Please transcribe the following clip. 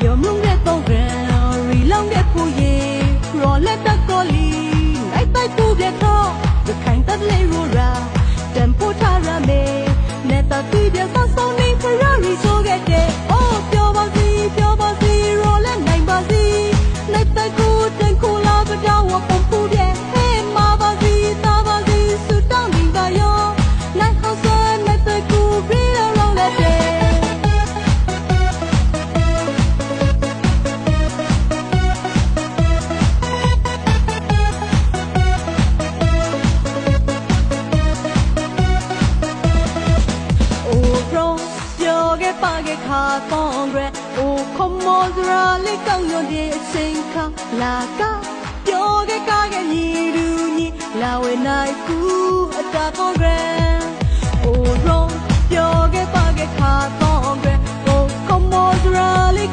ပြောမှုတဲ့ပုံကံရီလောင်းတဲ့ဖူရင်ရောလက်တကောလီလိုက်တိုက်ပူပြတော့ရခိုင်တပ်လေးရိုရာတန်ပို့ထားရမယ်နဲ့တတိပြဆောက်ဆောင်နေဖရာရီဆိုခဲ့တဲ့အိုးပြောပါစီရောလက်နိုင်ပါစီလိုက်တိုက်ကိုတန်ကိုလာကတောင်းဝပုံပူပြဟဲ့မာပါစီသားပါစီစူတောင်းနေတာရောလိုက်ဟောက်ဆွဲလိုက်တိုက်ကိုပြီးတော့လောင်းလက်တဲ့ပါကခါတော့ရဲအိုခမောစရာလေးကောင်းရတဲ့အချိန်ခါလာကပြောခဲ့ကားရဲ့ညီလူညီလာဝဲနိုင်ကူအတာကောရဲအိုရောပြောခဲ့ပါကခါတော့ရဲအိုခမောစရာလေး